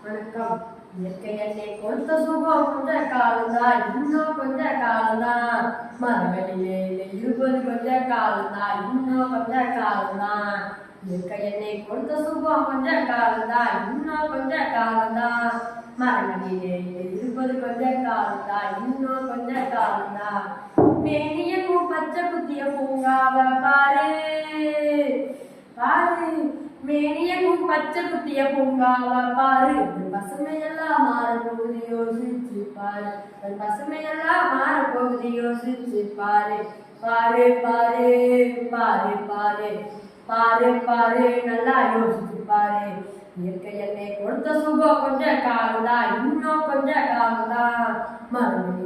வணக்கம். இயற்கை என்னை கொடுத்த சுகம் கொஞ்ச காலம்தான், இன்னும் கொஞ்ச காலம்தான். மரங்களிலே இருப்பது கொஞ்ச காலம்தான், இன்னும் கொஞ்ச காலம்தான். இயற்கை என்னை கொடுத்த சுகம் கொஞ்ச காலம்தான், இன்னும் கொஞ்ச காலம்தான். மரங்களிலே இருப்பது கொஞ்ச காலம்தான், இன்னும் கொஞ்ச காலம்தான். மேனியக்கும் பச்சை குத்திய பூங்காவ பாரு பாரு, மேனியக்கும் பச்சை குத்திய பூங்காவ பாரு. பசுமையெல்லாம் மாறப்போகுது யோசிச்சு பாரு, பசுமையெல்லாம் மாறப்போகுது யோசிச்சு பாரு. பாரு பாரு பாரு பாரு பாரு பாரு நல்லா யோசிச்சு பாரு. இயற்கை என்னை கொடுத்த சுகம் கொஞ்ச காலம்தான், இன்னும் கொஞ்ச காலம்தான். மறுபடியும்